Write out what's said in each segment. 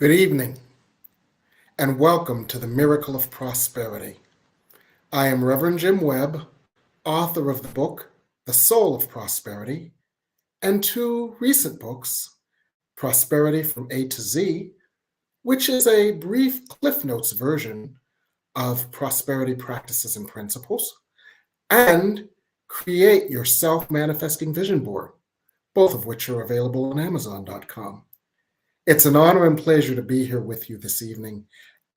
Good evening, and welcome to the Miracle of Prosperity. I am Reverend Jim Webb, author of the book, The Soul of Prosperity, and two recent books, Prosperity from A to Z, which is a brief Cliff Notes version of prosperity practices and principles, and Create Your Self-Manifesting Vision Board, both of which are available on Amazon.com. It's an honor and pleasure to be here with you this evening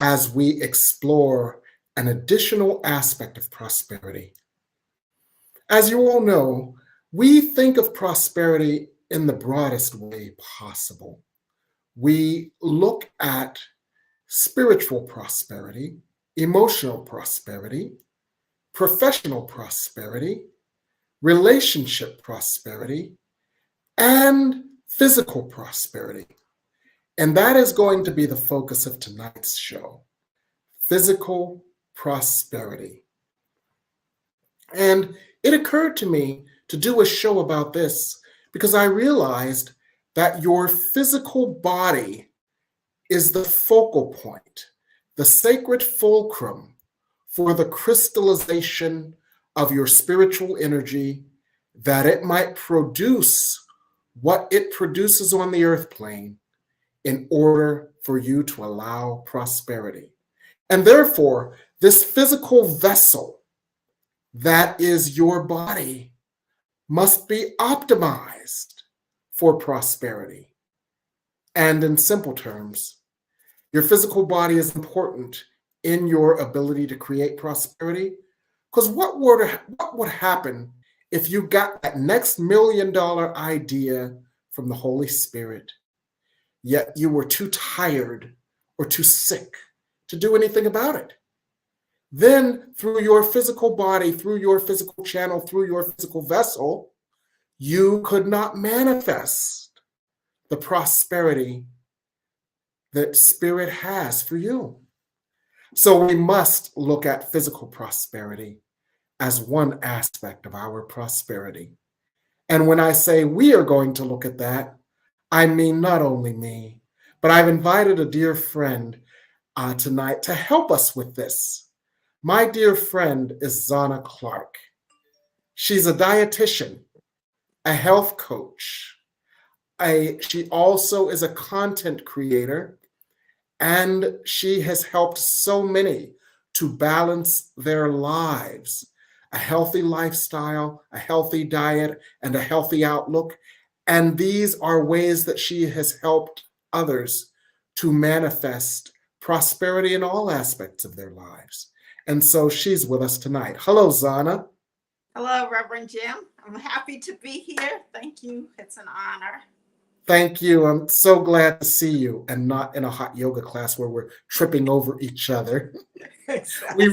as we explore an additional aspect of prosperity. As you all know, we think of prosperity in the broadest way possible. We look at spiritual prosperity, emotional prosperity, professional prosperity, relationship prosperity, and physical prosperity. And that is going to be the focus of tonight's show, physical prosperity. And it occurred to me to do a show about this because I realized that your physical body is the focal point, the sacred fulcrum for the crystallization of your spiritual energy, that it might produce what it produces on the earth plane in order for you to allow prosperity. And therefore, this physical vessel that is your body must be optimized for prosperity. And in simple terms, your physical body is important in your ability to create prosperity. Because what would happen if you got that next $1 million idea from the Holy Spirit, yet you were too tired or too sick to do anything about it? Then through your physical body, through your physical channel, through your physical vessel, you could not manifest the prosperity that Spirit has for you. So we must look at physical prosperity as one aspect of our prosperity. And when I say we are going to look at that, I mean not only me, but I've invited a dear friend tonight to help us with this. My dear friend is Xonna Clark. She's a dietitian, a health coach. She also is a content creator, and she has helped so many to balance their lives, a healthy lifestyle, a healthy diet, and a healthy outlook. And these are ways that she has helped others to manifest prosperity in all aspects of their lives. And so she's with us tonight. Hello, Xonna. Hello, Reverend Jim. I'm happy to be here. Thank you. It's an honor. Thank you. I'm so glad to see you, and not in a hot yoga class where we're tripping over each other. Exactly.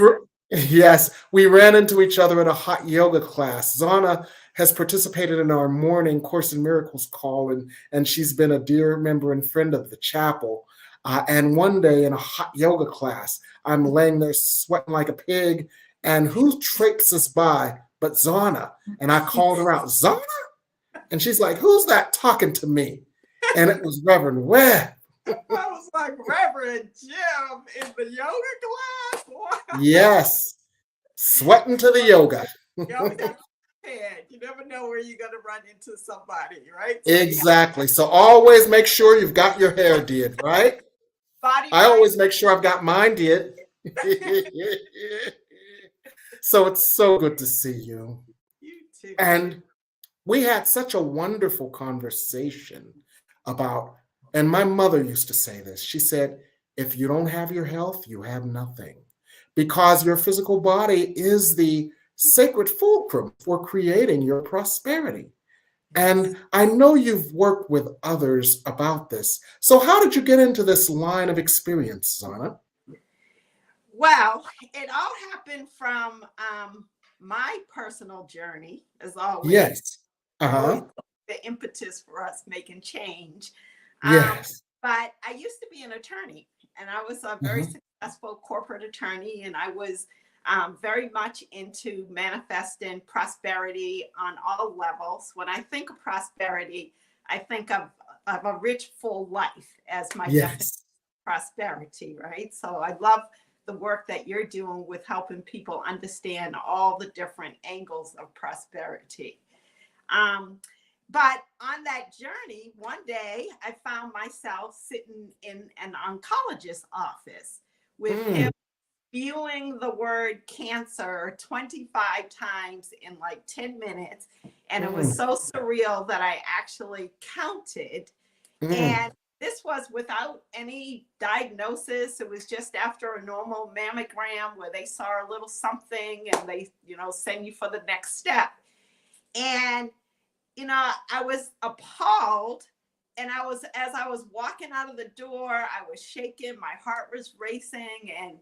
We ran into each other at a hot yoga class. Xonna has participated in our morning Course in Miracles call, and she's been a dear member and friend of the chapel. And one day in a hot yoga class, I'm laying there sweating like a pig, and who traipses by but Xonna? And I called her out, Xonna? And she's like, who's that talking to me? And it was Reverend Webb. I was like, Reverend Jim in the yoga class? Wow. Yes, sweating to the yoga. You always have to be prepared. You never know where you're going to run into somebody, right? Exactly. So always make sure you've got your hair did, right? I always make sure I've got mine did. So it's so good to see you. You too. And we had such a wonderful conversation about, and my mother used to say this. She said, if you don't have your health, you have nothing. Because your physical body is the sacred fulcrum for creating your prosperity. And I know you've worked with others about this. So how did you get into this line of experience, Xonna? Well, it all happened from my personal journey, as always. Yes. Always the impetus for us making change. Yes. But I used to be an attorney, and I was a very successful corporate attorney, and I was very much into manifesting prosperity on all levels. When I think of prosperity, I think of a rich, full life as my definition prosperity, right? So I love the work that you're doing with helping people understand all the different angles of prosperity. But on that journey, one day I found myself sitting in an oncologist's office with him Mm, spewing the word cancer 25 times in like 10 minutes. And it was mm, so surreal that I actually counted. mm, And this was without any diagnosis. It was just after a normal mammogram where they saw a little something and they, send you for the next step. And I was appalled. And as I was walking out of the door, I was shaking, my heart was racing, and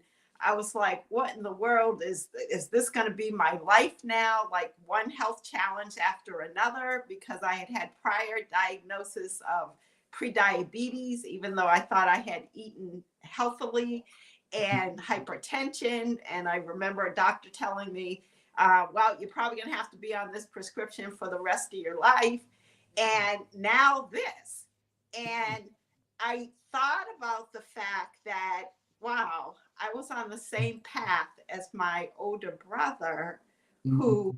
I was like, what in the world is this going to be my life now? Like one health challenge after another, because I had prior diagnosis of prediabetes, even though I thought I had eaten healthily, and hypertension. And I remember a doctor telling me, well, you're probably going to have to be on this prescription for the rest of your life. And now this. And I thought about the fact that, wow, I was on the same path as my older brother mm, who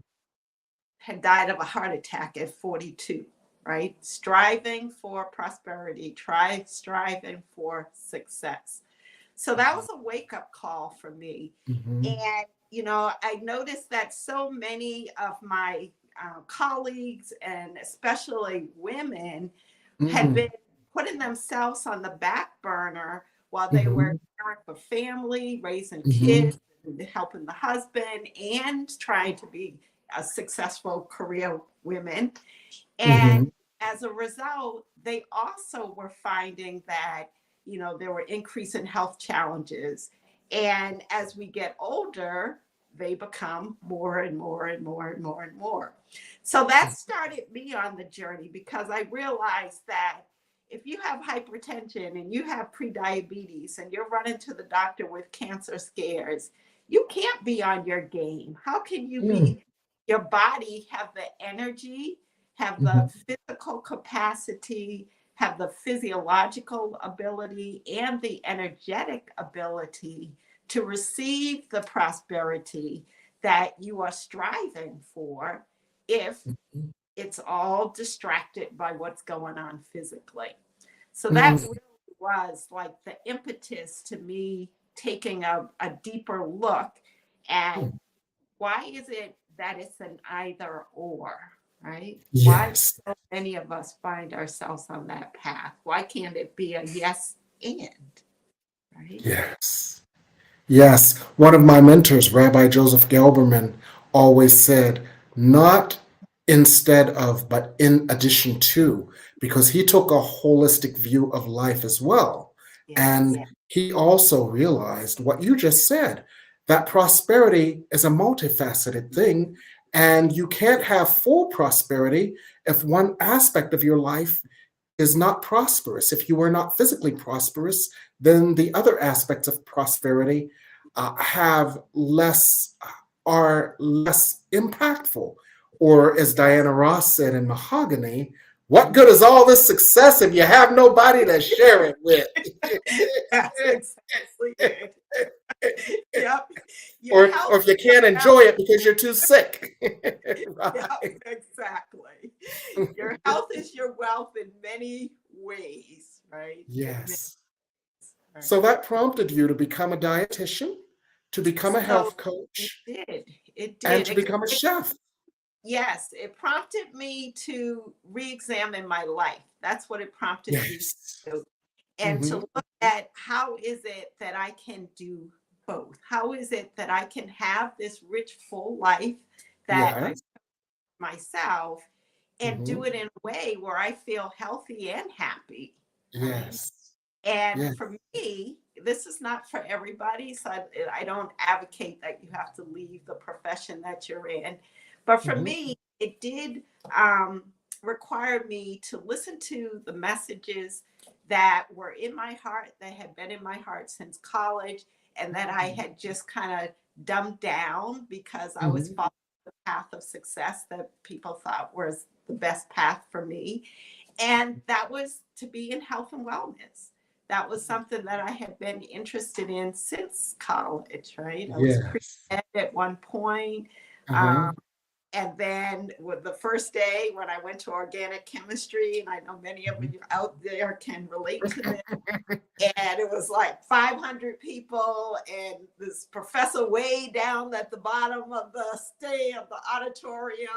had died of a heart attack at 42, right? Striving for prosperity, striving for success. So that was a wake up call for me. mhm, And, I noticed that so many of my colleagues, and especially women, had mm, been putting themselves on the back burner while they were mhm, caring for family, raising mhm, kids, and helping the husband, and trying to be a successful career women. And mhm, as a result, they also were finding that, there were increasing health challenges. And as we get older, they become more and more and more and more and more. So that started me on the journey, because I realized that if you have hypertension and you have prediabetes and you're running to the doctor with cancer scares, you can't be on your game. How can you mm, be, your body have the energy, have the mhm, physical capacity, have the physiological ability, and the energetic ability to receive the prosperity that you are striving for if mhm, it's all distracted by what's going on physically. So that mm, really was like the impetus to me taking a deeper look at, mm. why is it that it's an either or, right? Why do Yes, so many of us find ourselves on that path? Why can't it be a yes and, right? yes. Yes, one of my mentors, Rabbi Joseph Gelberman, always said, not instead of, but in addition to, because he took a holistic view of life as well. Yes. And he also realized what you just said, that prosperity is a multifaceted thing, and you can't have full prosperity if one aspect of your life is not prosperous. If you are not physically prosperous, then the other aspects of prosperity have less are less impactful. Or as Diana Ross said in Mahogany, what good is all this success if you have nobody to share it with? That's exactly it. Yep. Your or health if you is your can't wealth. enjoy it because you're too sick. Yep, Right. exactly. Your health is your wealth in many ways, right? In many, Yes. So right. that prompted you to become a dietitian, to become a So health it coach, did. It and did. to become a It chef. Yes, it prompted me to re-examine my life. That's what it prompted me Yes. to do. And to Hmm. look at, how is it that I can do both? How is it that I can have this rich, full life that I Yes. myself, and do Hmm. it in a way where I feel healthy and happy, right? Yes. And Yes. for me, this is not for everybody. So I don't advocate that you have to leave the profession that you're in. But for Hmm. me, it did um, require me to listen to the messages that were in my heart, that had been in my heart since college, and that I had just kind of dumbed down because I was Hmm. following the path of success that people thought was the best path for me. And that was to be in health and wellness, that was something that I had been interested in since college, right? I was Yes. pre-med at one point. Uh-huh. And then with the first day when I went to organic chemistry, and I know many of you out there can relate to this, and it was like 500 people, and this professor way down at the bottom of the stage of the auditorium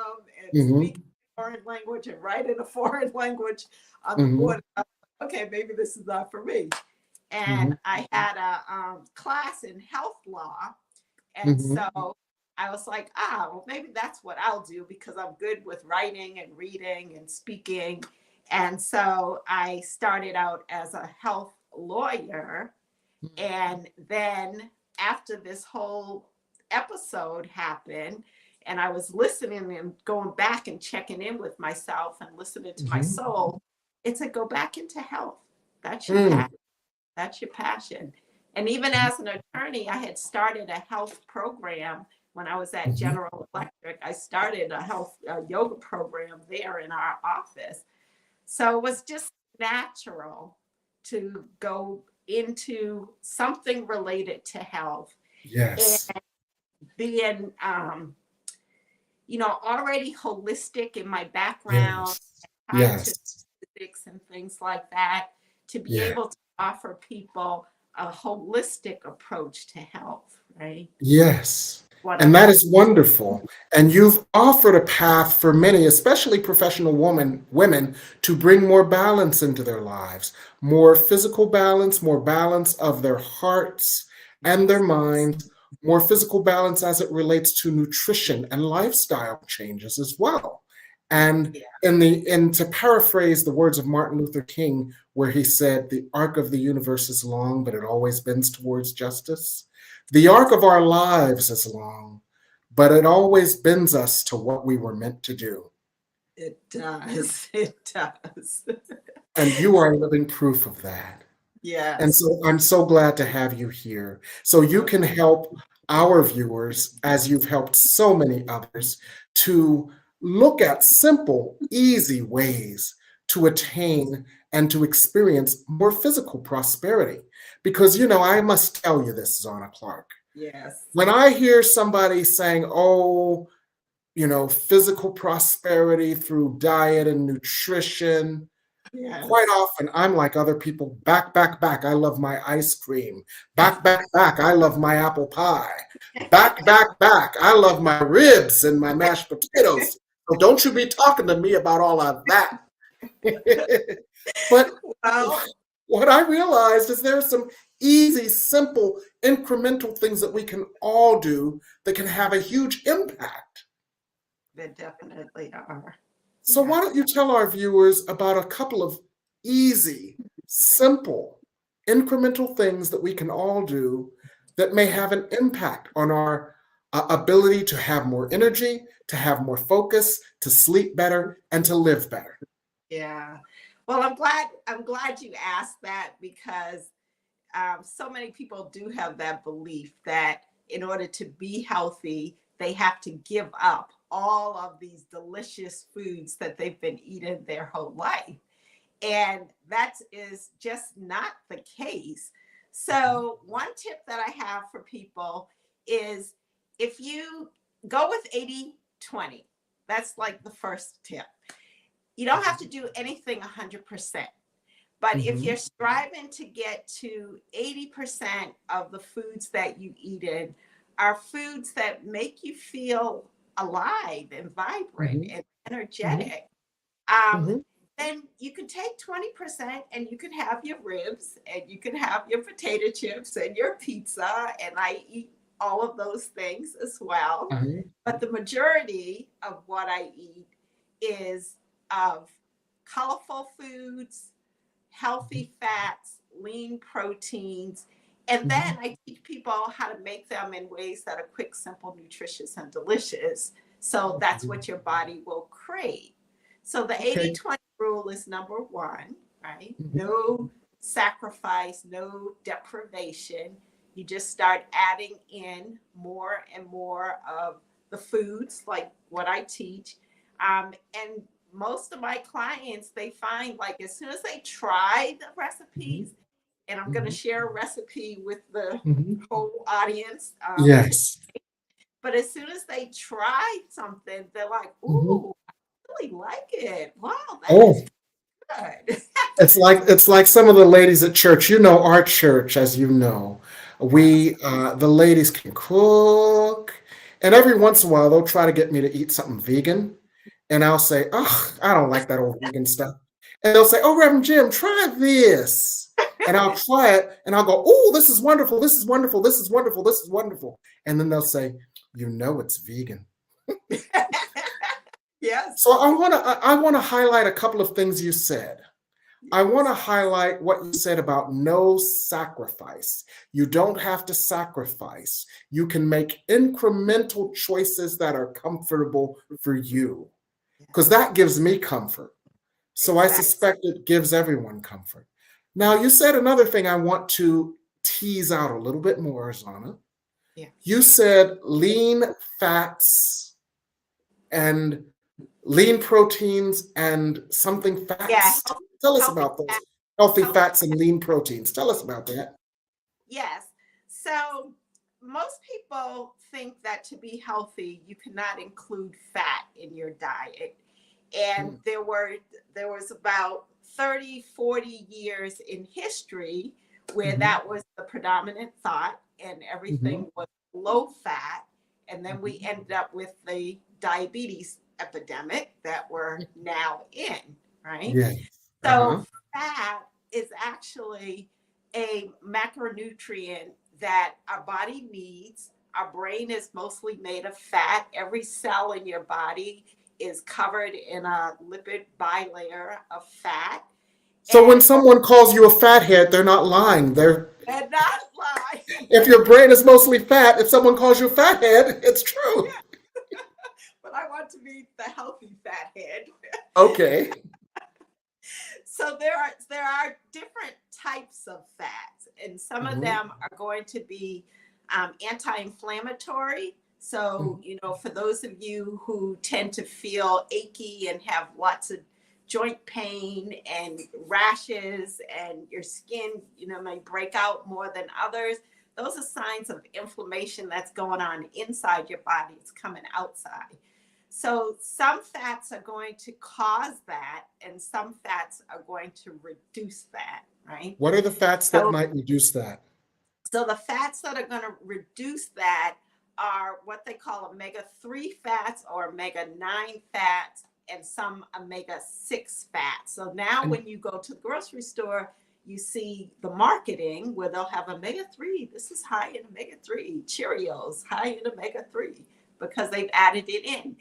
and Mm-hmm. speaking foreign language and writing a foreign language on the Mm-hmm. board. Okay, maybe this is not for me. Mm-hmm. And I had a class in health law, and Mm-hmm. so I was like, well, maybe that's what I'll do because I'm good with writing and reading and speaking. And so I started out as a health lawyer. And then after this whole episode happened, and I was listening and going back and checking in with myself and listening to my Mm-hmm. soul, it said, go back into health. That's your Mm-hmm. passion. That's your passion. And even as an attorney, I had started a health program when I was at Mm-hmm. General Electric. I started a health yoga program there in our office. So it was just natural to go into something related to health and Yes. being, already holistic in my background, Yes. tied to Yes. physics and things like that, to be Yeah. able to offer people a holistic approach to health, right? Yes. What And I'm that doing. is wonderful. And you've offered a path for many, especially professional women, to bring more balance into their lives, more physical balance, more balance of their hearts and their minds, more physical balance as it relates to nutrition and lifestyle changes as well. And Yeah. and to paraphrase the words of Martin Luther King, where he said, "The arc of the universe is long, but it always bends towards justice." The arc of our lives is long, but it always bends us to what we were meant to do. It does. It does. And you are living proof of that. And Yes. so I'm so glad to have you here so you Oh, can help our viewers, as you've helped so many others, to look at simple, easy ways to attain and to experience more physical prosperity. Because, I must tell you this, Xonna Clark. yes. When I hear somebody saying, oh, physical prosperity through diet and nutrition, quite Yes. often I'm like other people, back, back, back. I love my ice cream. Back, back, back. I love my apple pie. Back, back, back. I love my ribs and my mashed potatoes. So don't you be talking to me about all of that. But Well, what I realized is there are some easy, simple, incremental things that we can all do that can have a huge impact. they definitely are. So Yeah. why don't you tell our viewers about a couple of easy, simple, incremental things that we can all do that may have an impact on our ability to have more energy, to have more focus, to sleep better, and to live better. Yeah. Well, I'm glad you asked that because so many people do have that belief that in order to be healthy, they have to give up all of these delicious foods that they've been eating their whole life. And that is just not the case. So, one tip that I have for people is if you go with 80/20, that's like the first tip. You don't have to do anything 100%. But if Mhm, you're striving to get to 80% of the foods that you eat in are foods that make you feel alive and vibrant mhm, and mhm, energetic, um, mhm, then you can take 20% and you can have your ribs and you can have your potato chips and your pizza. And I eat all of those things as well. mhm, But the majority of what I eat is of colorful foods, healthy fats, lean proteins. And then mhm. I teach people how to make them in ways that are quick, simple, nutritious, and delicious. So that's Mhm. what your body will crave. So the Okay. 80/20 rule is number one, right? Mhm, No sacrifice, no deprivation. You just start adding in more and more of the foods, like what I teach. And most of my clients, they find like as soon as they try the mhm, recipes, and I'm going to share a recipe with the Mhm. whole audience. Yes. But as soon as they try something, they're like, Mhm. ooh, I really like it. Wow, that Oh, is good. it's like some of the ladies at church. You know, our church, as you know, Yes. the ladies can cook, and every once in a while they'll try to get me to eat something vegan, and I'll say, "Ugh, I don't like that old vegan stuff." And they'll say, "Oh, Reverend Jim, try this," and I'll try it, and I'll go, "Oh, this is wonderful! This is wonderful! This is wonderful! This is wonderful!" And then they'll say, "You know, it's vegan." Yes. So I want to highlight a couple of things you said. I want to Yes. highlight what you said about no sacrifice. You don't have to sacrifice. You can make incremental choices that are comfortable for you, because Yes. that gives me comfort. So I Exactly. suspect it gives everyone comfort. Now, you said another thing I want to tease out a little bit more, Xonna. You Yes. said lean fats and lean proteins and something Yeah. fats. Tell us Healthy about those fat. healthy Healthy fats and lean proteins. Tell us about that. Yes. So most people think that to be healthy, you cannot include fat in your diet. And Mm, there was about 30, 40 years in history where mhm, that was the predominant thought and mhm, everything was low fat. And then we mhm. ended up with the diabetes epidemic that we're now in, right? Yes. So Uh-huh. fat is actually a macronutrient that our body needs. Our brain is mostly made of fat. Every cell in your body is covered in a lipid bilayer of fat. So when And someone calls you a fathead, they're not lying. They're and not lying, If your brain is mostly fat, if someone calls you a fathead, it's true. but I want to be the healthy fathead. Okay. So there are different types of fats, and some of Mhm, them are going to be anti-inflammatory. So mhm, for those of you who tend to feel achy and have lots of joint pain and rashes, and your skin may break out more than others, those are signs of inflammation that's going on inside your body. It's coming outside. So some fats are going to cause that, and some fats are going to reduce that, right? What are the fats that So, might reduce that? so the fats that are going to reduce that are what they call omega-3 fats or omega-9 fats and some omega-6 fats. So now And when you go to the grocery store, you see the marketing where they'll have omega-3. This is high in omega-3. Cheerios, high in omega-3 because they've added it in.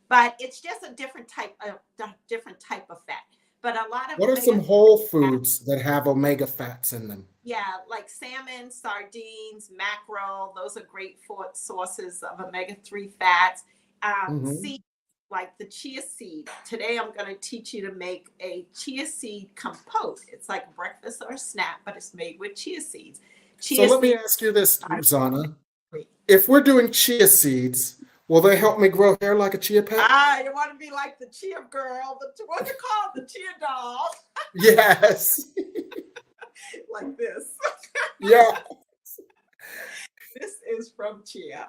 But it's just a different type of fat. But a lot of what are some omega-3 whole fats, foods that have omega fats in them? yeah, like salmon, sardines, mackerel, those are great sources of omega-3 fats. Mhm. Seeds like the chia seed. Today I'm going to teach you to make a chia seed compote. It's like breakfast or a snack, but it's made with chia seeds. So Chia let me seeds ask you this, are Xonna. great. If we're doing chia seeds, will they help me grow hair like a chia pet? You want to be like the chia girl, what's it called? The chia doll, Yes. like this. Yeah. This is from chia.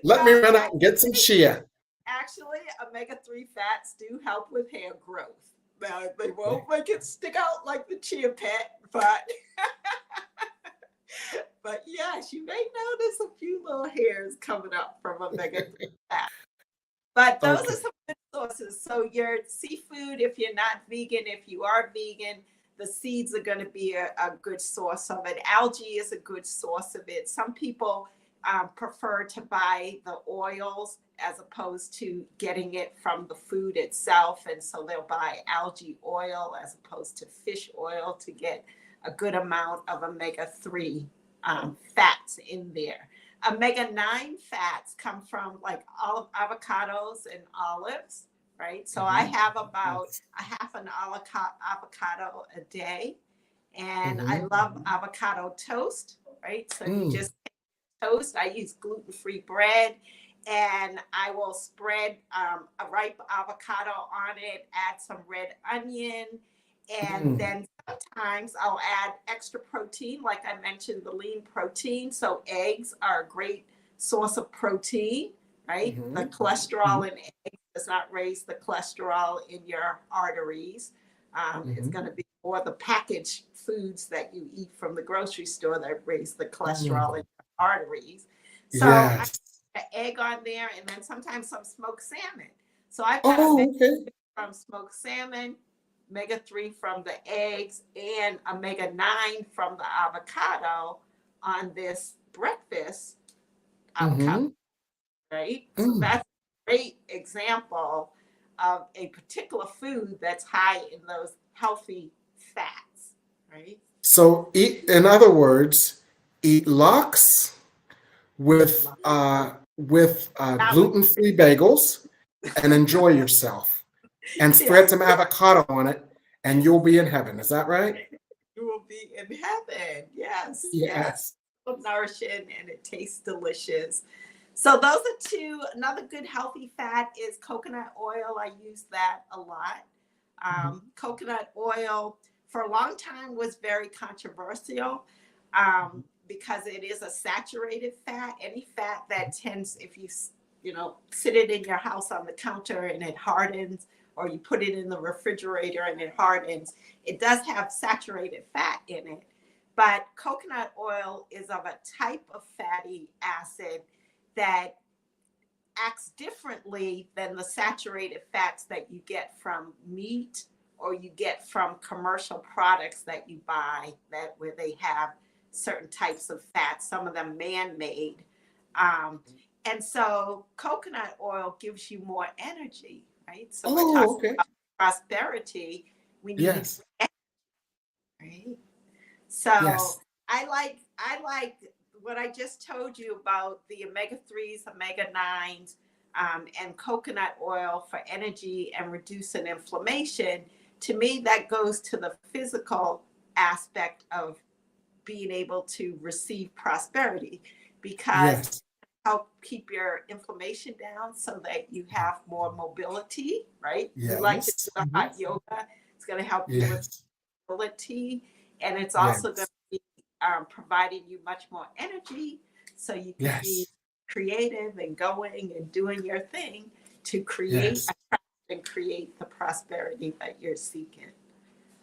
Let me No, run out and get some chia. actually, omega-3 fats do help with hair growth. Now, they won't make it stick out like the chia pet, but yes, you may notice a few little hairs coming up from omega-3 fats. But those are Okay. some good sources. So your seafood, if you're not vegan, if you are vegan, the seeds are going to be a good source of it. Algae is a good source of it. Some people prefer to buy the oils as opposed to getting it from the food itself. And so they'll buy algae oil as opposed to fish oil to get a good amount of omega-3 fats in there. Omega-9 fats come from like avocados and olives, right? So I Mhm. have about Yes. a half an avocado a day. And I Mhm. love avocado toast, right? So you Mm. just toast. I use gluten-free bread, and I will spread a ripe avocado on it, add some red onion, And then sometimes I'll add extra protein, like I mentioned, the lean protein. So eggs are a great source of protein, right? The cholesterol in eggs does not raise the cholesterol in your arteries. It's going to be more the packaged foods that you eat from the grocery store that raise the cholesterol in your arteries. So I Yes. put an egg on there, and then sometimes some smoked salmon. So I've got Oh, a okay. from smoked salmon, omega-3 from the eggs, and omega-9 from the avocado on this breakfast avocado, right? So that's a great example of a particular food that's high in those healthy fats, right? So eat, in other words, eat lox with gluten-free bagels and enjoy yourself and spread Yes, some avocado on it and you'll be in heaven. Is that right? you will be in heaven. Yes, yes. Yes. So nourishing and it tastes delicious. So those are two. Another good healthy fat is coconut oil. I use that a lot. Coconut oil for a long time was very controversial because it is a saturated fat. Any fat that tends, if you know, sit it in your house on the counter and it hardens, or you put it in the refrigerator and it hardens, it does have saturated fat in it. But coconut oil is of a type of fatty acid that acts differently than the saturated fats that you get from meat or you get from commercial products that you buy that where they have certain types of fats, some of them man-made. And so coconut oil gives you more energy, right? So we're Oh, talking okay. about prosperity. We need Yes. energy, right? So Yes. I like what I just told you about the omega-3s, omega-9s, and coconut oil for energy and reducing inflammation. To me, that goes to the physical aspect of being able to receive prosperity because Yes. help keep your inflammation down so that you have more mobility, right? You like to Yes. do the hot yoga. It's going to help you with Yes. mobility, and it's also going Yes. to be providing you much more energy so you can be Yes. creative and going and doing your thing to create Yes. and create the prosperity that you're seeking.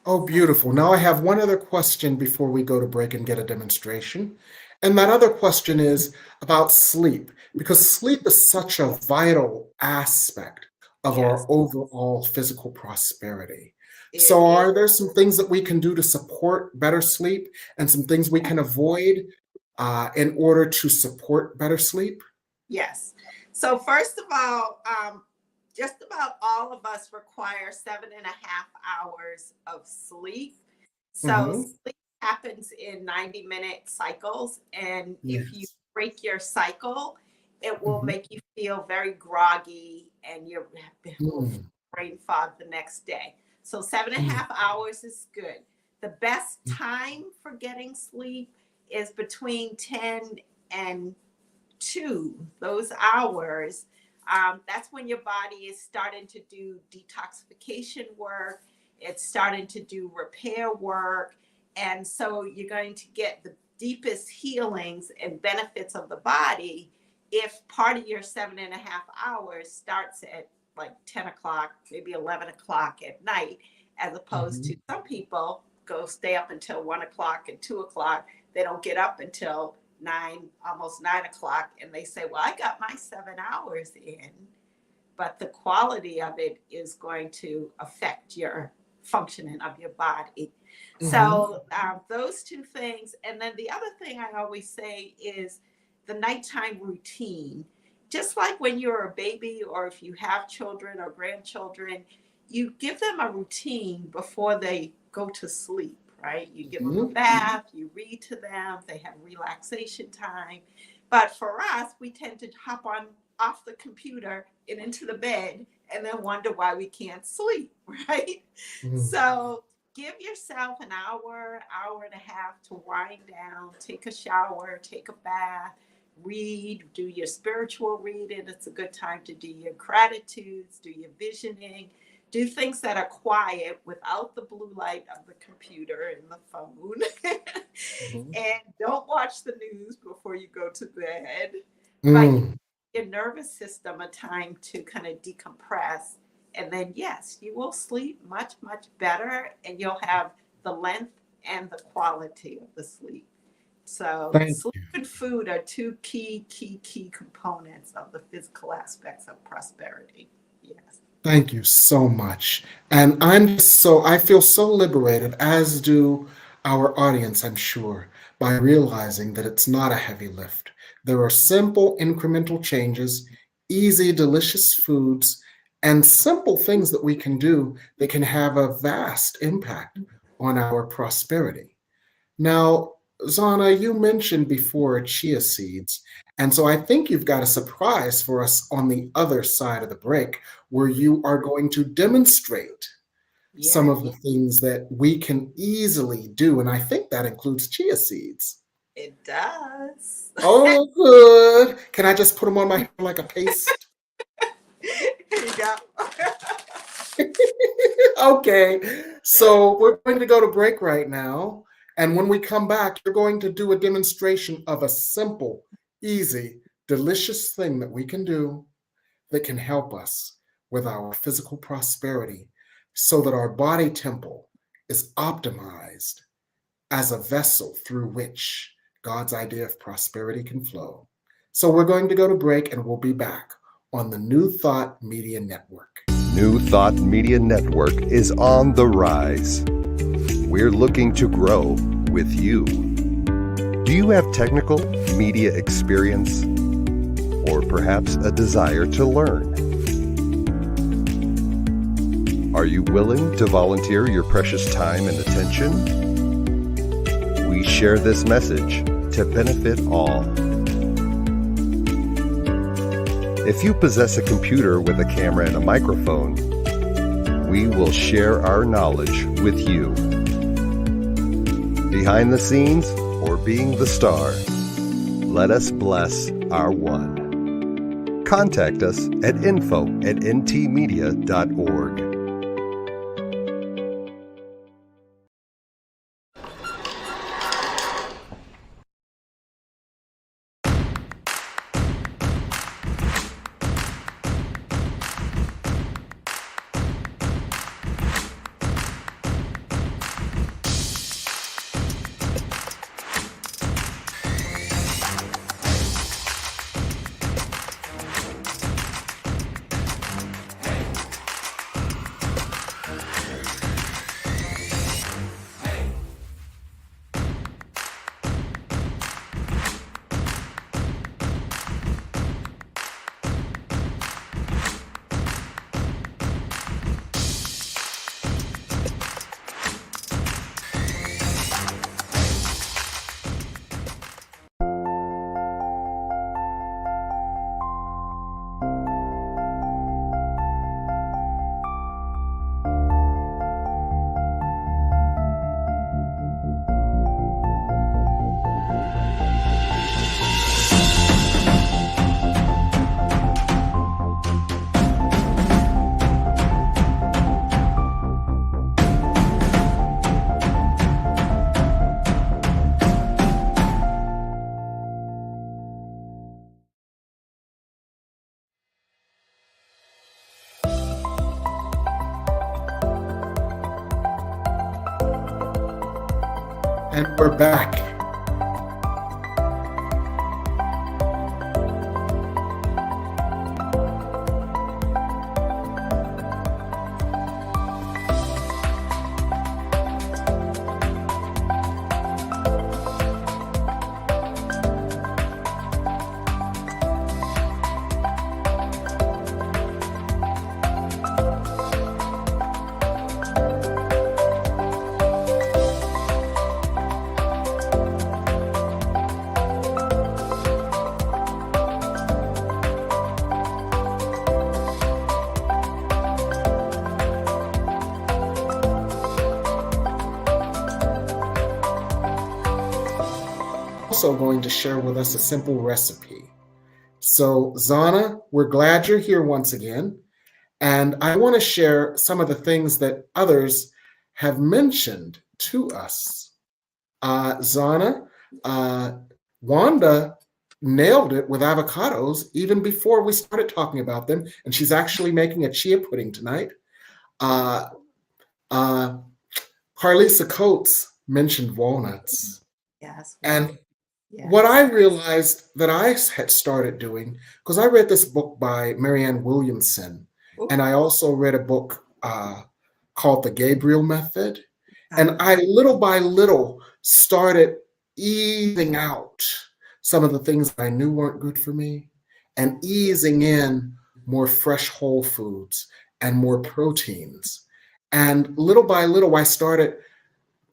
Oh, So, beautiful. Now I have one other question before we go to break and get a demonstration. And that other question is about sleep, because sleep is such a vital aspect of yes, our overall physical prosperity. it So is. are there some things that we can do to support better sleep and some things we can avoid in order to support better sleep? Yes. So first of all, just about all of us require 7.5 hours of sleep. So Mm-hmm. sleep happens in 90-minute cycles. And if you Yes. break your cycle, it will Mm-hmm. make you feel very groggy and you will feel Mm-hmm. brain fog the next day. So 7.5 hours is good. The best time for getting sleep is between 10 and 2, those hours. That's when your body is starting to do detoxification work. It's starting to do repair work. And so you're going to get the deepest healings and benefits of the body if part of your 7.5 hours starts at like 10 o'clock, maybe 11 o'clock at night, as opposed Mm-hmm. to some people go stay up until 1 o'clock and 2 o'clock. They don't get up until 9, almost 9 o'clock, and they say, well, I got my 7 hours in, but the quality of it is going to affect your functioning of your body. Mm-hmm. So those two things. And then the other thing I always say is the nighttime routine. Just like when you're a baby or if you have children or grandchildren, you give them a routine before they go to sleep, right? You give them a Mm-hmm. bath, you read to them, they have relaxation time. But for us, we tend to hop on off the computer and into the bed and then wonder why we can't sleep, right? Mm-hmm. So give yourself an hour, hour and a half to wind down, take a shower, take a bath, read, do your spiritual reading. It's a good time to do your gratitudes, do your visioning, do things that are quiet without the blue light of the computer and the phone. Mhm. And don't watch the news before you go to bed. But Mm, your nervous system a time to kind of decompress. And then, yes, you will sleep much, much better, and you'll have the length and the quality of the sleep. So, thank sleep you. and food are two key components of the physical aspects of prosperity. Yes. Thank you so much. And I feel so liberated, as do our audience, I'm sure, by realizing that it's not a heavy lift. There are simple incremental changes, easy, delicious foods, and simple things that we can do that can have a vast impact on our prosperity. Now, Zana, you mentioned before chia seeds. And so I think you've got a surprise for us on the other side of the break, where you are going to demonstrate some Yeah, of the things that we can easily do. And I think that includes chia seeds. it does. Oh, good. Can I just put them on my hair like a paste? Here you go. Okay, so we're going to go to break right now. And when we come back, you're going to do a demonstration of a simple, easy, delicious thing that we can do that can help us with our physical prosperity so that our body temple is optimized as a vessel through which God's idea of prosperity can flow. So we're going to go to break and we'll be back on the New Thought Media Network. New Thought Media Network is on the rise. We're looking to grow with you. Do you have technical media experience or perhaps a desire to learn? Are you willing to volunteer your precious time and attention? We share this message to benefit all. If you possess a computer with a camera and a microphone, we will share our knowledge with you. Behind the scenes or being the star, let us bless our one. Contact us at info@ntmedia.org. And we're back. Also going to share with us a simple recipe. So, Zana, we're glad you're here once again. And I want to share some of the things that others have mentioned to us. Xonna, Wanda nailed it with avocados even before we started talking about them. And she's actually making a chia pudding tonight. Uh, Carlisa Coates mentioned walnuts. Yes. And Yes. what I realized that I had started doing, because I read this book by Marianne Williamson, and I also read a book called The Gabriel Method. And I, little by little, started easing out some of the things I knew weren't good for me and easing in more fresh whole foods and more proteins. And little by little, I started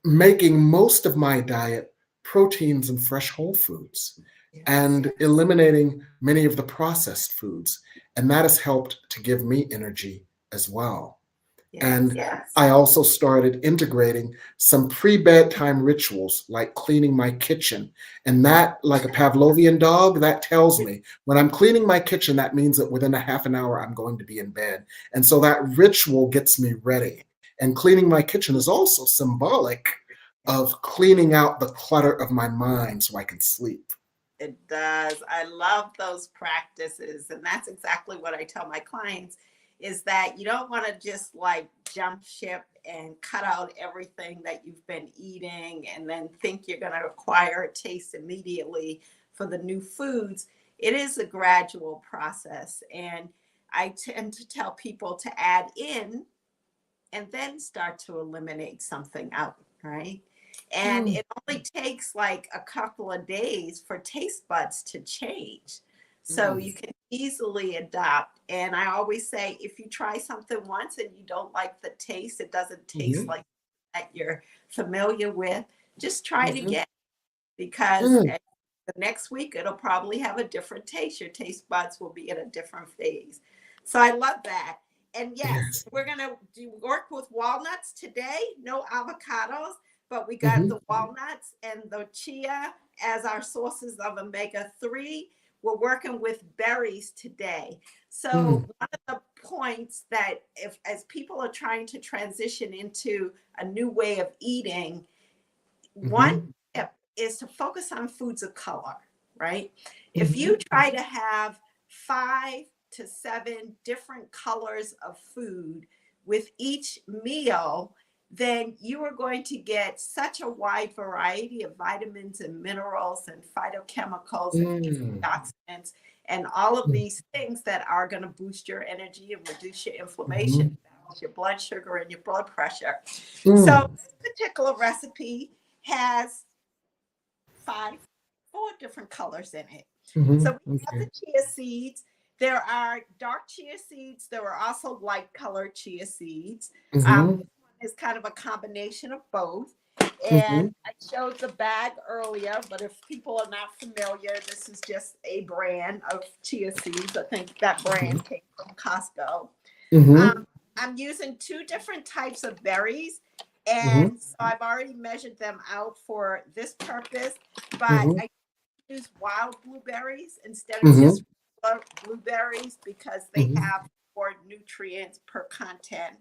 making most of my diet proteins and fresh whole foods and eliminating many of the processed foods. And that has helped to give me energy as well. And I also started integrating some pre-bedtime rituals like cleaning my kitchen. And that, like a Pavlovian dog, that tells me when I'm cleaning my kitchen, that means that within a half an hour, I'm going to be in bed. And so that ritual gets me ready. And cleaning my kitchen is also symbolic of cleaning out the clutter of my mind so I can sleep. It does. I love those practices. And that's exactly what I tell my clients, is that you don't want to just like jump ship and cut out everything that you've been eating and then think you're going to acquire a taste immediately for the new foods. It is a gradual process. And I tend to tell people to add in and then start to eliminate something out, right? And it only takes like a couple of days for taste buds to change. So you can easily adopt. And I always say, if you try something once and you don't like the taste, it doesn't taste like that you're familiar with, just try it again. Because the next week, it'll probably have a different taste. Your taste buds will be in a different phase. So I love that. And yes, we're going to work with walnuts today, no avocados, but we got the walnuts and the chia as our sources of omega-3. We're working with berries today. So one of the points that as people are trying to transition into a new way of eating, one tip is to focus on foods of color, right? If you try to have 5 to 7 different colors of food with each meal, then you are going to get such a wide variety of vitamins and minerals and phytochemicals and antioxidants and all of these things that are going to boost your energy and reduce your inflammation, balance your blood sugar and your blood pressure. So this particular recipe has 4 different colors in it. So we have the chia seeds. There are dark chia seeds. There are also light colored chia seeds. Is kind of a combination of both. And I showed the bag earlier, but if people are not familiar, this is just a brand of chia seeds. I think that brand came from Costco. I'm using 2 different types of berries, and so I've already measured them out for this purpose, but I use wild blueberries instead of just blueberries because they have more nutrients per content.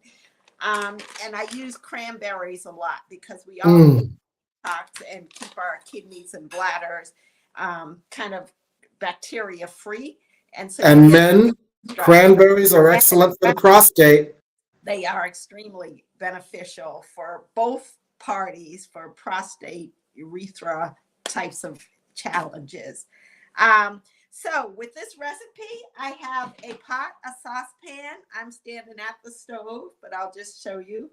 And I use cranberries a lot because we all detox and keep our kidneys and bladders kind of bacteria free. And so men, cranberries are excellent for the prostate. They are extremely beneficial for both parties for prostate, urethra types of challenges. So with this recipe, I have a pot, a saucepan. I'm standing at the stove, but I'll just show you.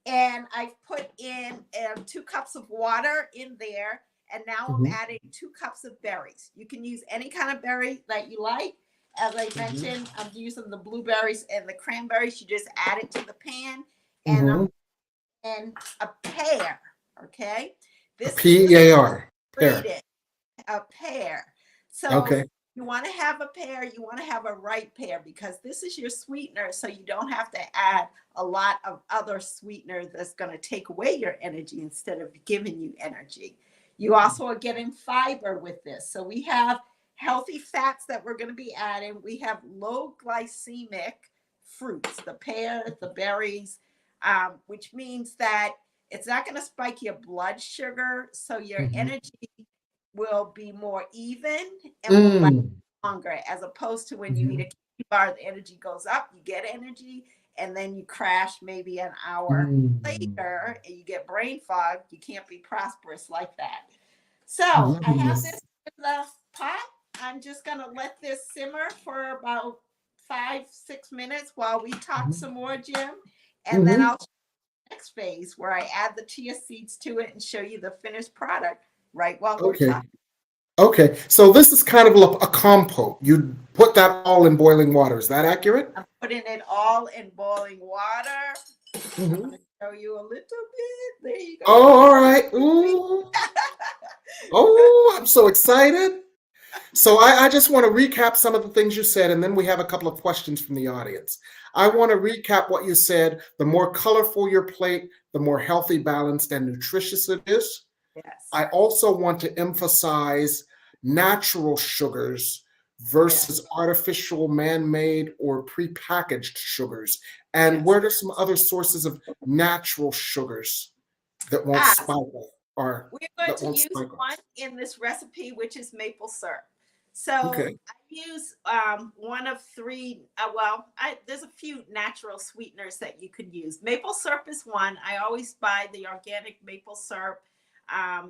And I've put in 2 cups of water in there. And now I'm adding 2 cups of berries. You can use any kind of berry that you like. As I mentioned, I'm using the blueberries and the cranberries. You just add it to the pan. And and a pear, okay? This P-E-A-R. Pear. A pear. So you want to have a pear, you want to have a ripe pear because this is your sweetener, so you don't have to add a lot of other sweetener that's going to take away your energy instead of giving you energy. You also are getting fiber with this. So we have healthy fats that we're going to be adding. We have low glycemic fruits, the pear, the berries, which means that it's not going to spike your blood sugar. So your energy will be more even and will last longer, as opposed to when you eat a candy bar, the energy goes up, you get energy, and then you crash maybe an hour later and you get brain fog. You can't be prosperous like that. So I have this in the pot. I'm just going to let this simmer for about 5-6 minutes while we talk some more, Jim. And then I'll show you the next phase where I add the chia seeds to it and show you the finished product right while we're talking. Okay, so this is kind of a compote. You put that all in boiling water. Is that accurate? I'm putting it all in boiling water. I'm going to show you a little bit. There you go. Oh, all right. Ooh. Oh, I'm so excited. So I just want to recap some of the things you said, and then we have a couple of questions from the audience. I want to recap what you said. The more colorful your plate, the more healthy, balanced, and nutritious it is. Yes. I also want to emphasize natural sugars versus artificial, man-made, or prepackaged sugars. And what are some other sources of natural sugars that won't spike up? We're going to use one in this recipe, which is maple syrup. So I use one of three. There's a few natural sweeteners that you could use. Maple syrup is one. I always buy the organic maple syrup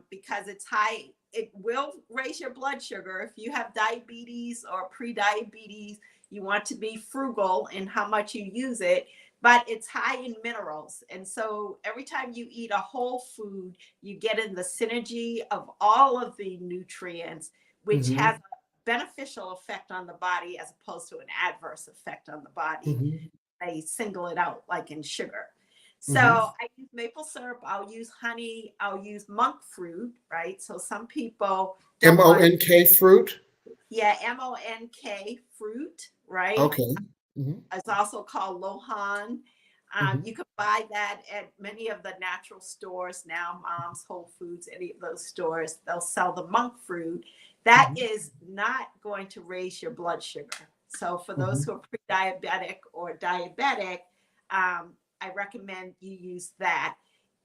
because it's high. It will raise your blood sugar. If you have diabetes or pre-diabetes, you want to be frugal in how much you use it. But it's high in minerals. And so every time you eat a whole food, you get in the synergy of all of the nutrients, which has a beneficial effect on the body as opposed to an adverse effect on the body. They single it out like in sugar. So I use maple syrup, I'll use honey, I'll use monk fruit, right? So some people M-O-N-K fruit? Yeah, M-O-N-K fruit, right? Okay. It's also called Lohan. You can buy that at many of the natural stores now, Mom's, Whole Foods, any of those stores. They'll sell the monk fruit. That is not going to raise your blood sugar. So for those who are pre-diabetic or diabetic, I recommend you use that.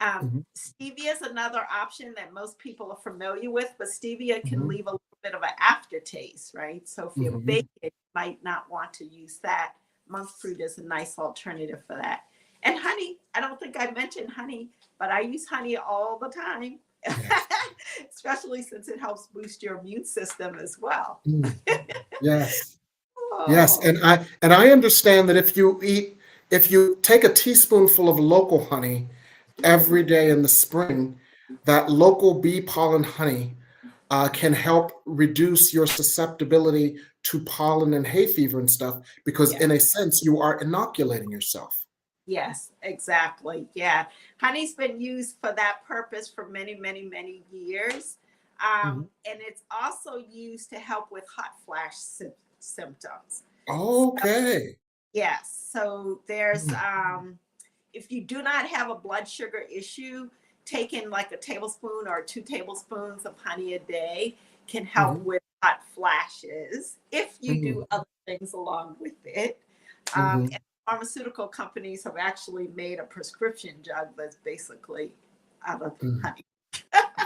Stevia is another option that most people are familiar with, but stevia can leave a little bit of an aftertaste, right? So if you're baking, you might not want to use that. Monk fruit is a nice alternative for that. And honey, I don't think I mentioned honey, but I use honey all the time, especially since it helps boost your immune system as well. Yes. Yes, and I understand that if you take a teaspoonful of local honey every day in the spring, that local bee pollen honey can help reduce your susceptibility to pollen and hay fever and stuff, because in a sense you are inoculating yourself. Yes, exactly. Yeah. Honey's been used for that purpose for many, many, many years. And it's also used to help with hot flash symptoms. Okay. Yes. So there's, if you do not have a blood sugar issue, taking like a tablespoon or 2 tablespoons of honey a day can help with hot flashes if you do other things along with it. And pharmaceutical companies have actually made a prescription drug that's basically out of honey.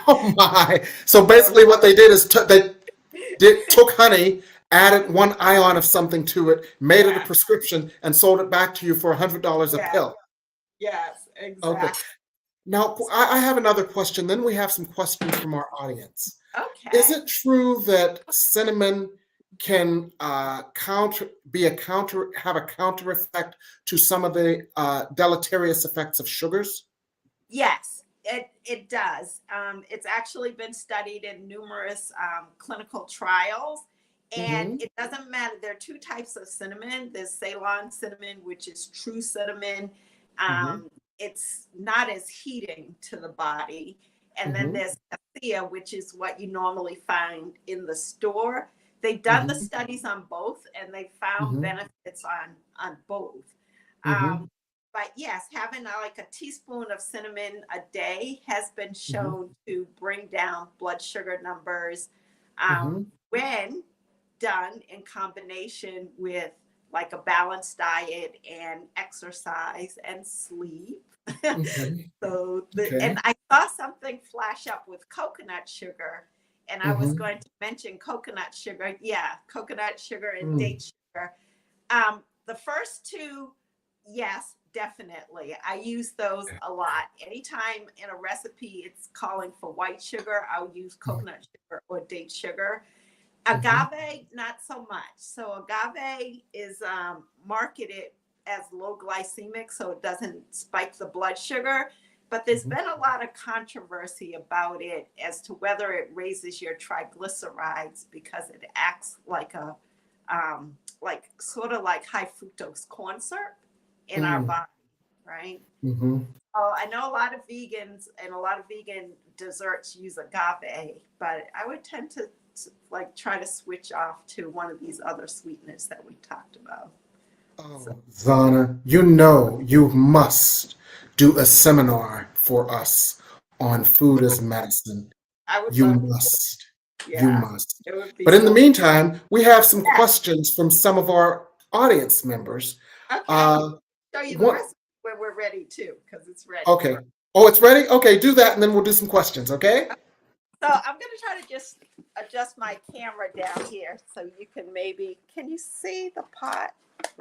Oh my. So basically what they did is took honey, added 1 ion of something to it, made it a prescription, and sold it back to you for $100 a pill. Yes, exactly. Okay. Now, I have another question. Then we have some questions from our audience. Okay. Is it true that cinnamon can have a counter effect to some of the deleterious effects of sugars? Yes, it does. It's actually been studied in numerous clinical trials. And it doesn't matter. There are 2 types of cinnamon. There's Ceylon cinnamon, which is true cinnamon. It's not as heating to the body. And then there's cassia, which is what you normally find in the store. They've done the studies on both, and they found benefits on both. But yes, having like a teaspoon of cinnamon a day has been shown to bring down blood sugar numbers when done in combination with like a balanced diet and exercise and sleep. Okay. And I saw something flash up with coconut sugar, and I was going to mention coconut sugar. Yeah, coconut sugar and date sugar. The first two, yes, definitely. I use those a lot. Anytime in a recipe it's calling for white sugar, I'll use coconut sugar or date sugar. Agave, not so much. So agave is marketed as low glycemic, so it doesn't spike the blood sugar. But there's been a lot of controversy about it as to whether it raises your triglycerides because it acts like a like sort of like high fructose corn syrup in our body, right? Oh, I know a lot of vegans and a lot of vegan desserts use agave, but I would tend to like try to switch off to one of these other sweeteners that we talked about. Oh, Xonna, you know you must do a seminar for us on food as medicine. I would You love must. Yeah, You must. it would be But in the so meantime, we have some questions from some of our audience members. okay. Show you the What? recipe when we're ready too, because it's ready. Okay. Oh, it's ready? Okay, do that and then we'll do some questions, okay? So I'm going to try to just adjust my camera down here so you can maybe, can you see the pot?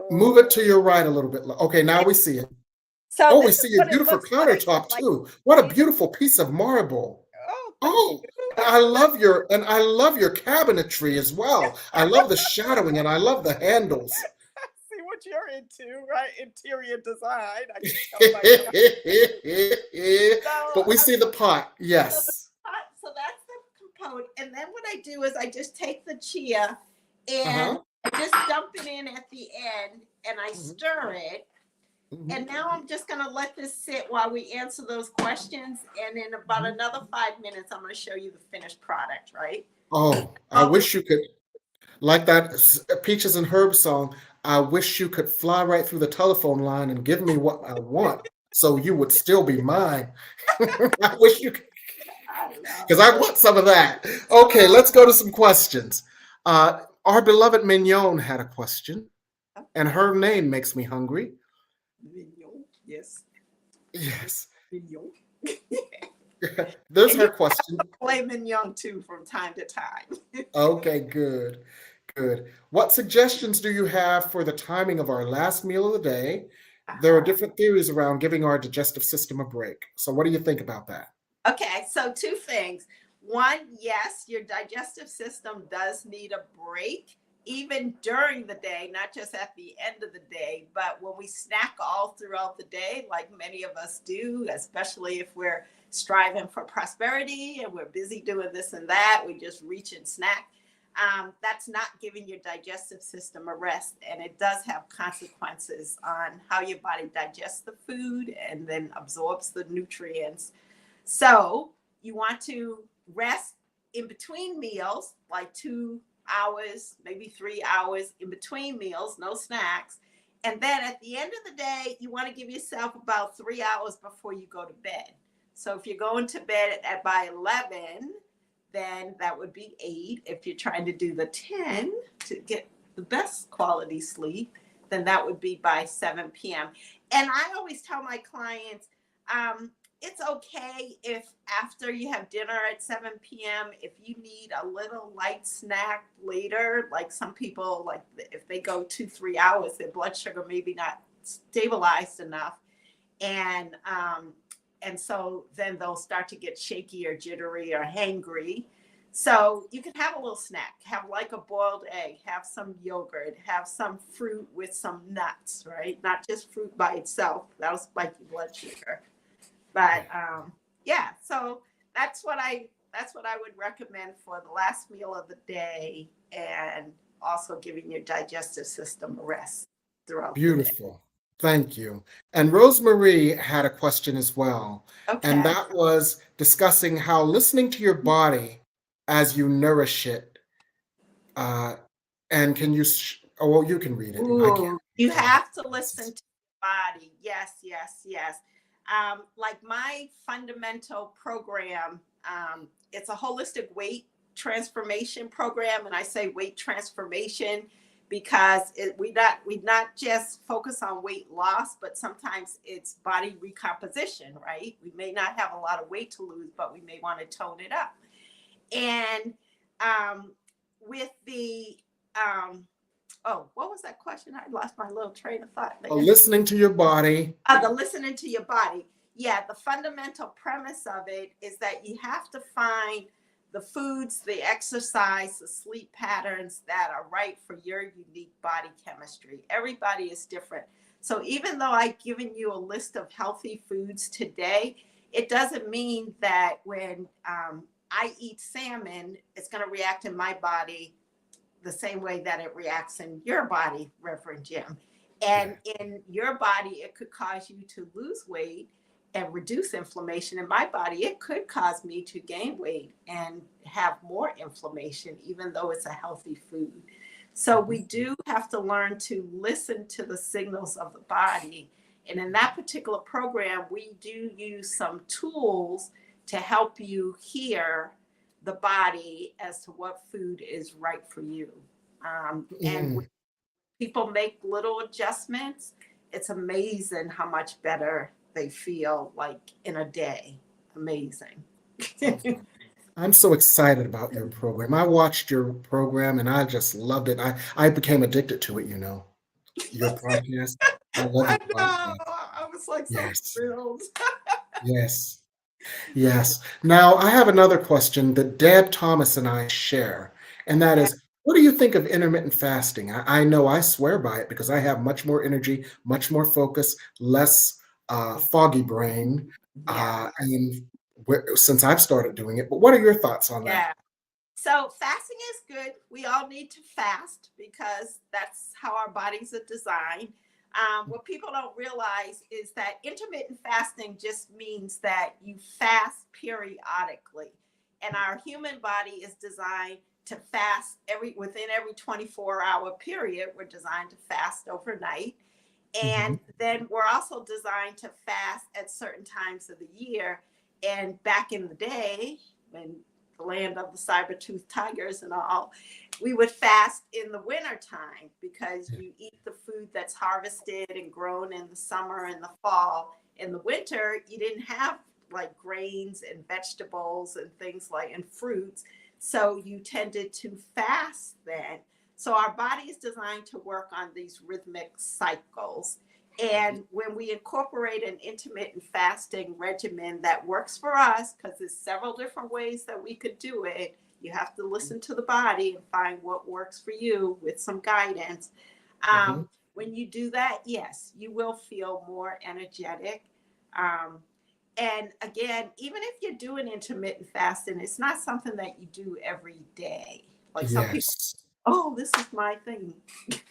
Move it to your right a little bit. Okay, now we see it. So Oh, we this is see a what it beautiful looks like. countertop Like, too. What a beautiful piece of marble. Oh, I love your cabinetry as well. I love the shadowing and I love the handles. see what you're into, right? Interior design. I can tell by But we see the pot, yes. So that's the component. And then what I do is I just take the chia and I just dump it in at the end and I stir it. And now I'm just going to let this sit while we answer those questions. And in about another 5 minutes, I'm going to show you the finished product, right? Oh, I wish you could, like that Peaches and Herb song, I wish you could fly right through the telephone line and give me what I want so you would still be mine. I wish you could, because I want some of that. Okay, let's go to some questions. Our beloved Mignon had a question, and her name makes me hungry. Mignon, yes. Yes. Mignon. There's her question. Play Mignon too from time to time. Okay, good. Good. What suggestions do you have for the timing of our last meal of the day? There are different theories around giving our digestive system a break. So what do you think about that? Okay, so two things. One, yes, your digestive system does need a break, even during the day, not just at the end of the day, but when we snack all throughout the day, like many of us do, especially if we're striving for prosperity and we're busy doing this and that, we just reach and snack. That's not giving your digestive system a rest, and it does have consequences on how your body digests the food and then absorbs the nutrients. So you want to rest in between meals, like 2 hours, maybe 3 hours in between meals, no snacks. And then at the end of the day, you want to give yourself about 3 hours before you go to bed. So if you're going to bed by 11, then that would be 8. If you're trying to do the 10 to get the best quality sleep, then that would be by 7 p.m. And I always tell my clients, it's okay if after you have dinner at 7 p.m., if you need a little light snack later, like some people, like if they go 2-3 hours, their blood sugar maybe not stabilized enough. And so then they'll start to get shaky or jittery or hangry. So you can have a little snack, have like a boiled egg, have some yogurt, have some fruit with some nuts, right? Not just fruit by itself. That'll spike your blood sugar. But yeah, so that's what I would recommend for the last meal of the day, and also giving your digestive system a rest throughout the day. Beautiful. Thank you. And Rosemary had a question as well. Okay. And that was discussing how listening to your body as you nourish it. And can you, well, you can read it. Ooh, you have to listen to your body. Yes, yes, yes. Like my fundamental program, it's a holistic weight transformation program. And I say weight transformation because we not just focus on weight loss, but sometimes it's body recomposition, right? We may not have a lot of weight to lose, but we may want to tone it up. And with the what was that question? I lost my little train of thought there. Listening to your body. The listening to your body. Yeah, the fundamental premise of it is that you have to find the foods, the exercise, the sleep patterns that are right for your unique body chemistry. Everybody is different. So even though I've given you a list of healthy foods today, it doesn't mean that when I eat salmon, it's going to react in my body the same way that it reacts in your body, Reverend Jim. And in your body, it could cause you to lose weight and reduce inflammation. In my body, it could cause me to gain weight and have more inflammation, even though it's a healthy food. So we do have to learn to listen to the signals of the body. And in that particular program, we do use some tools to help you hear the body as to what food is right for you. And when people make little adjustments, it's amazing how much better they feel, like in a day. Amazing. I'm so excited about your program. I watched your program and I just loved it. I became addicted to it, your podcast. I love I your know. podcast. I was like so Yes. thrilled. Yes. Yes. Now, I have another question that Deb Thomas and I share, and that is, what do you think of intermittent fasting? I know I swear by it because I have much more energy, much more focus, less foggy brain, and since I've started doing it. But what are your thoughts on that? Yeah. So fasting is good. We all need to fast because that's how our bodies are designed. What people don't realize is that intermittent fasting just means that you fast periodically. And our human body is designed to fast within every 24-hour period. We're designed to fast overnight. And then we're also designed to fast at certain times of the year. And back in the day, when the land of the saber-toothed tigers and all, we would fast in the winter time because you eat the food that's harvested and grown in the summer and the fall. In the winter, you didn't have like grains and vegetables and things and fruits. So you tended to fast then. So our body is designed to work on these rhythmic cycles. And when we incorporate an intermittent fasting regimen that works for us, because there's several different ways that we could do it, you have to listen to the body and find what works for you with some guidance. When you do that, yes, you will feel more energetic. And again, even if you're doing intermittent fasting, it's not something that you do every day. Like some people, oh, this is my thing,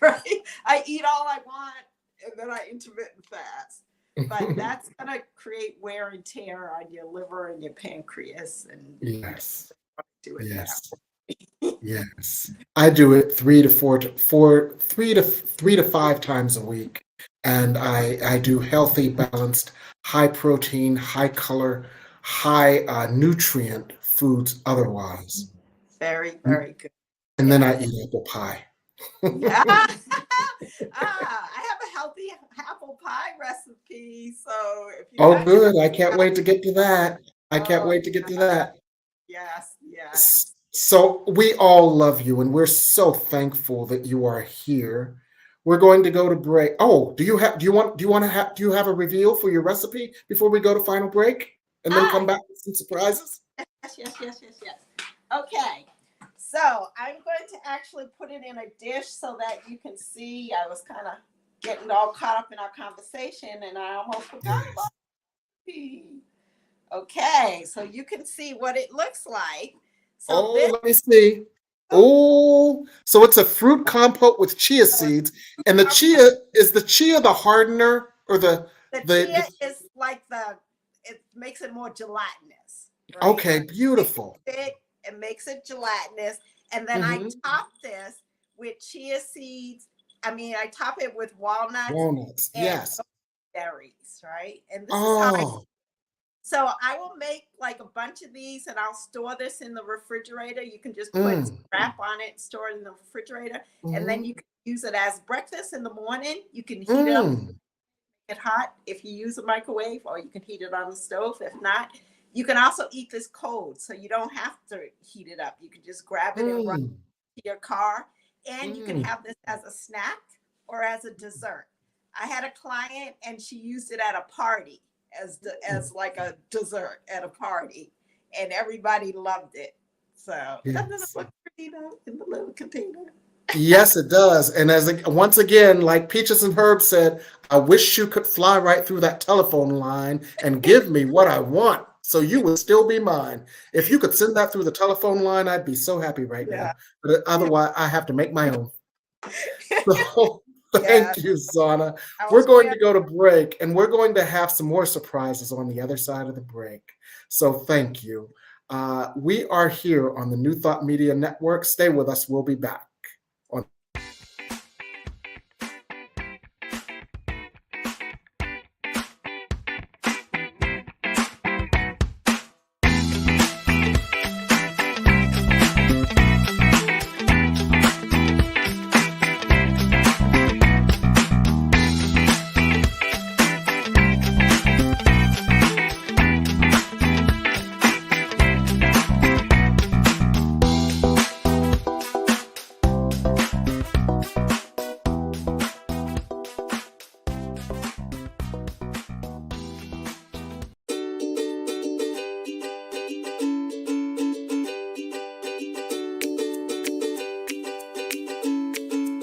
right? I eat all I want and then I intermittent fast. But that's going to create wear and tear on your liver and your pancreas. And do it Yes. I do it 3 to 5 times a week. And I do healthy, balanced, high protein, high color, high nutrient foods otherwise. Very, very good. And then I eat apple pie. I have a healthy apple pie recipe. So if you good. I can't wait to get to that. Yes. So we all love you, and we're so thankful that you are here. We're going to go to break. Oh, do you have a reveal for your recipe before we go to final break and then come back with some surprises? Yes. Okay. So I'm going to actually put it in a dish so that you can see. I was kind of getting all caught up in our conversation and I almost forgot about it. Okay, so you can see what it looks like. So let me see. Oh, so it's a fruit compote with chia seeds. And the chia, is the chia the hardener or the chia is like it makes it more gelatinous. Right? Okay, beautiful. It makes it gelatinous. And then I top this with chia seeds. I top it with walnuts. And berries, right? And this is so I will make like a bunch of these and I'll store this in the refrigerator. You can just put a wrap on it, store it in the refrigerator. And then you can use it as breakfast in the morning. You can heat it up, get hot if you use a microwave, or you can heat it on the stove. If not, you can also eat this cold, so you don't have to heat it up. You can just grab it and run to your car, and you can have this as a snack or as a dessert. I had a client and she used it at a party as like a dessert at a party, and everybody loved it. So doesn't it look pretty in the little container? Yes, it does. And once again, like Peaches and Herb said, I wish you could fly right through that telephone line and give me what I want, so you would still be mine. If you could send that through the telephone line, I'd be so happy right now. But otherwise, I have to make my own. So thank you, Xonna. We're going to go to break, and we're going to have some more surprises on the other side of the break. So thank you. We are here on the New Thought Media Network. Stay with us. We'll be back.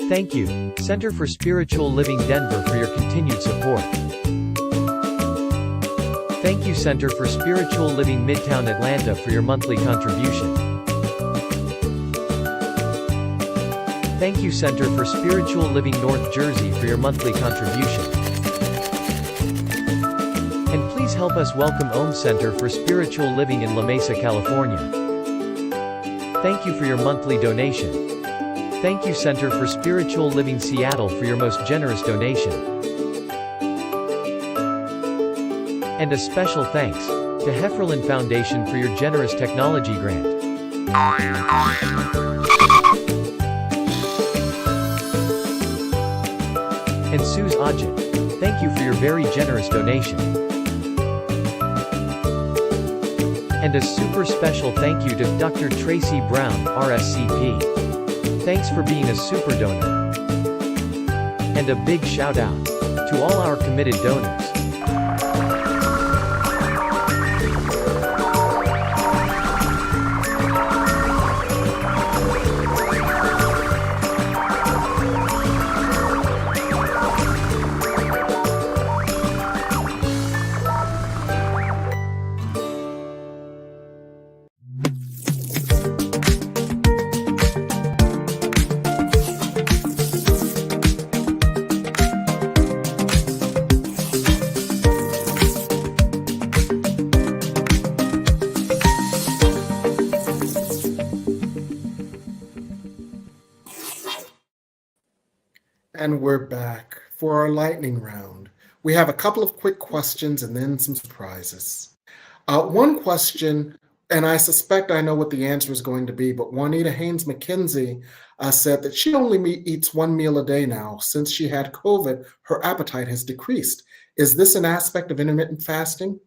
Thank you, Center for Spiritual Living Denver, for your continued support. Thank you, Center for Spiritual Living Midtown Atlanta, for your monthly contribution. Thank you, Center for Spiritual Living North Jersey, for your monthly contribution. And please help us welcome Om Center for Spiritual Living in La Mesa, California. Thank you for your monthly donation. Thank you, Center for Spiritual Living Seattle, for your most generous donation. And a special thanks to Hefferlin Foundation for your generous technology grant. And Suze Ajit, thank you for your very generous donation. And a super special thank you to Dr. Tracy Brown, RSCP. Thanks for being a super donor. And a big shout out to all our committed donors. And we're back for our lightning round. We have a couple of quick questions and then some surprises. One question, and I suspect I know what the answer is going to be, but Juanita Haynes McKenzie said that she only eats one meal a day now. Since she had COVID, her appetite has decreased. Is this an aspect of intermittent fasting?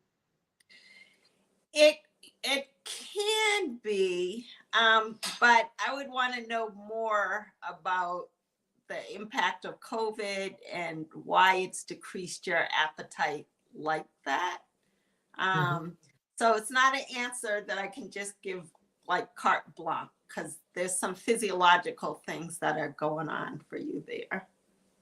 It can be, but I would want to know more about the impact of COVID and why it's decreased your appetite like that. So it's not an answer that I can just give like carte blanche, because there's some physiological things that are going on for you there.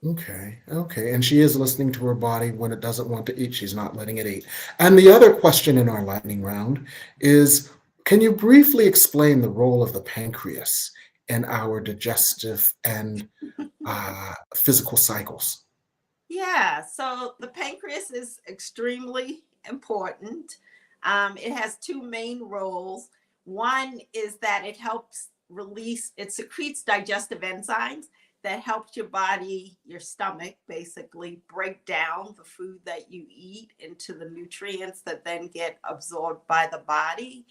Okay. And she is listening to her body. When it doesn't want to eat, she's not letting it eat. And the other question in our lightning round is, can you briefly explain the role of the pancreas in our digestive and physical cycles? Yeah, so the pancreas is extremely important. It has two main roles. One is that it helps it secretes digestive enzymes that helps your body, your stomach, basically break down the food that you eat into the nutrients that then get absorbed by the body.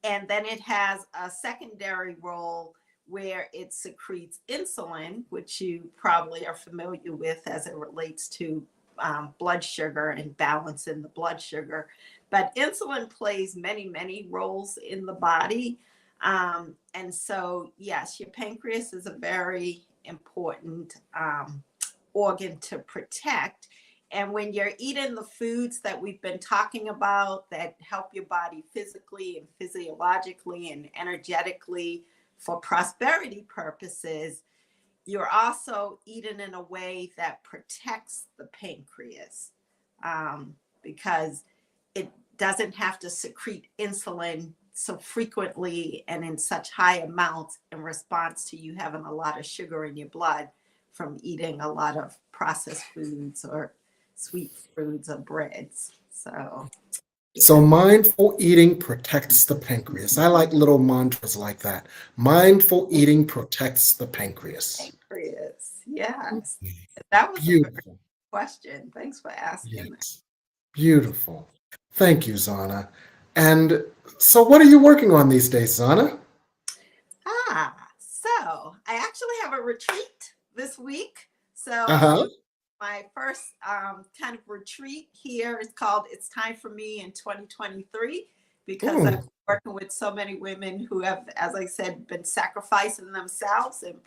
And then it has a secondary role, where it secretes insulin, which you probably are familiar with as it relates to blood sugar and balance in the blood sugar. But insulin plays many, many roles in the body. And so, yes, your pancreas is a very important organ to protect. And when you're eating the foods that we've been talking about that help your body physically and physiologically and energetically for prosperity purposes, you're also eating in a way that protects the pancreas, because it doesn't have to secrete insulin so frequently and in such high amounts in response to you having a lot of sugar in your blood from eating a lot of processed foods or sweet foods or breads. So mindful eating protects the pancreas. I like little mantras like that. Mindful eating protects the pancreas. Yes. That was a good question. Thanks for asking. Yes. Beautiful. Thank you, Xonna. And so what are you working on these days, Xonna? So I actually have a retreat this week. So my first kind of retreat here is called It's Time for Me in 2023, because I'm working with so many women who have, as I said, been sacrificing themselves and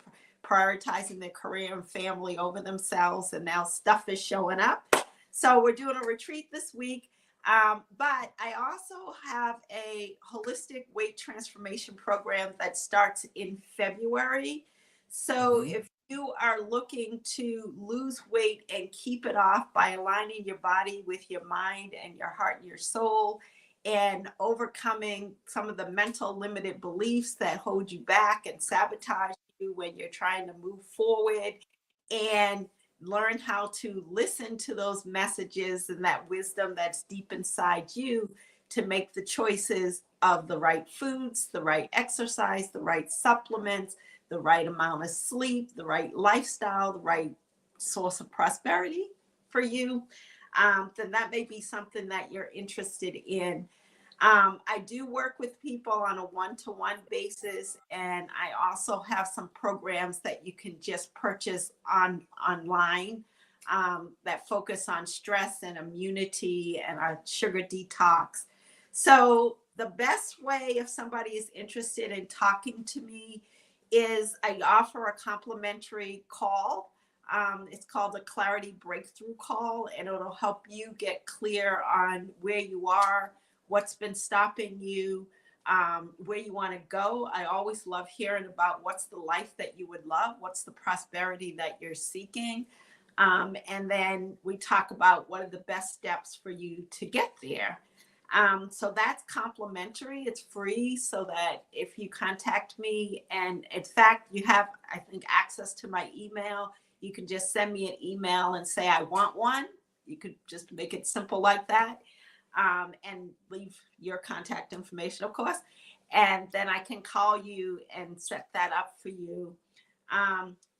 prioritizing their career and family over themselves, and now stuff is showing up. So we're doing a retreat this week. But I also have a holistic weight transformation program that starts in February. So if you are looking to lose weight and keep it off by aligning your body with your mind and your heart and your soul, and overcoming some of the mental limited beliefs that hold you back and sabotage you when you're trying to move forward, and learn how to listen to those messages and that wisdom that's deep inside you to make the choices of the right foods, the right exercise, the right supplements, the right amount of sleep, the right lifestyle, the right source of prosperity for you, then that may be something that you're interested in. I do work with people on a one-to-one basis, and I also have some programs that you can just purchase online that focus on stress and immunity and a sugar detox. So the best way, if somebody is interested in talking to me, is I offer a complimentary call. It's called a Clarity Breakthrough Call, and it'll help you get clear on where you are, what's been stopping you, where you want to go. I always love hearing about what's the life that you would love, what's the prosperity that you're seeking. And then we talk about what are the best steps for you to get there. So that's complimentary. It's free, so that if you contact me, and in fact, you have, I think, access to my email, you can just send me an email and say, I want one. You could just make it simple like that. And leave your contact information, of course, and then I can call you and set that up for you.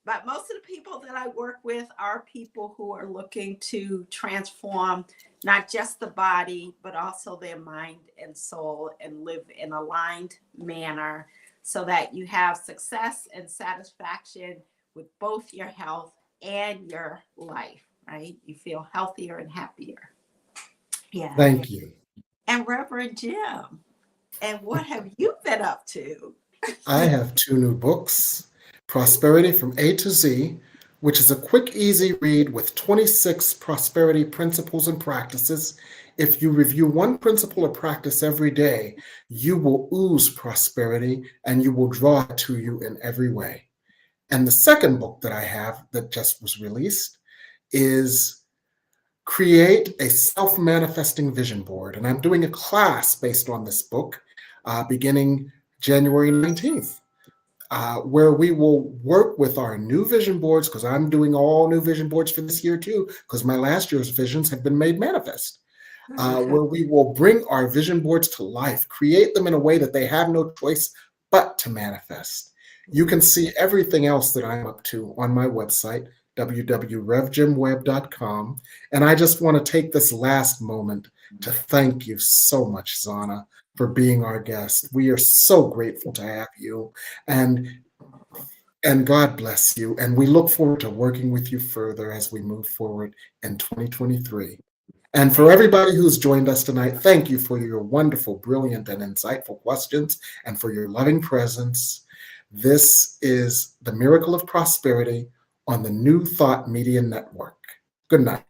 But most of the people that I work with are people who are looking to transform not just the body, but also their mind and soul, and live in an aligned manner so that you have success and satisfaction with both your health and your life, right? You feel healthier and happier. Yeah. Thank you. And Reverend Jim, and what have you been up to? I have 2 new books, Prosperity from A to Z, which is a quick, easy read with 26 prosperity principles and practices. If you review one principle or practice every day, you will ooze prosperity and you will draw it to you in every way. And the second book that I have that just was released is Create a Self-Manifesting Vision Board. And I'm doing a class based on this book beginning January 19th, where we will work with our new vision boards, because I'm doing all new vision boards for this year too, because my last year's visions have been made manifest, where we will bring our vision boards to life, create them in a way that they have no choice but to manifest. You can see everything else that I'm up to on my website, www.revjimwebb.com. And I just want to take this last moment to thank you so much, Xonna, for being our guest. We are so grateful to have you. And And God bless you. And we look forward to working with you further as we move forward in 2023. And for everybody who's joined us tonight, thank you for your wonderful, brilliant, and insightful questions and for your loving presence. This is the Miracle of Prosperity on the New Thought Media Network. Good night.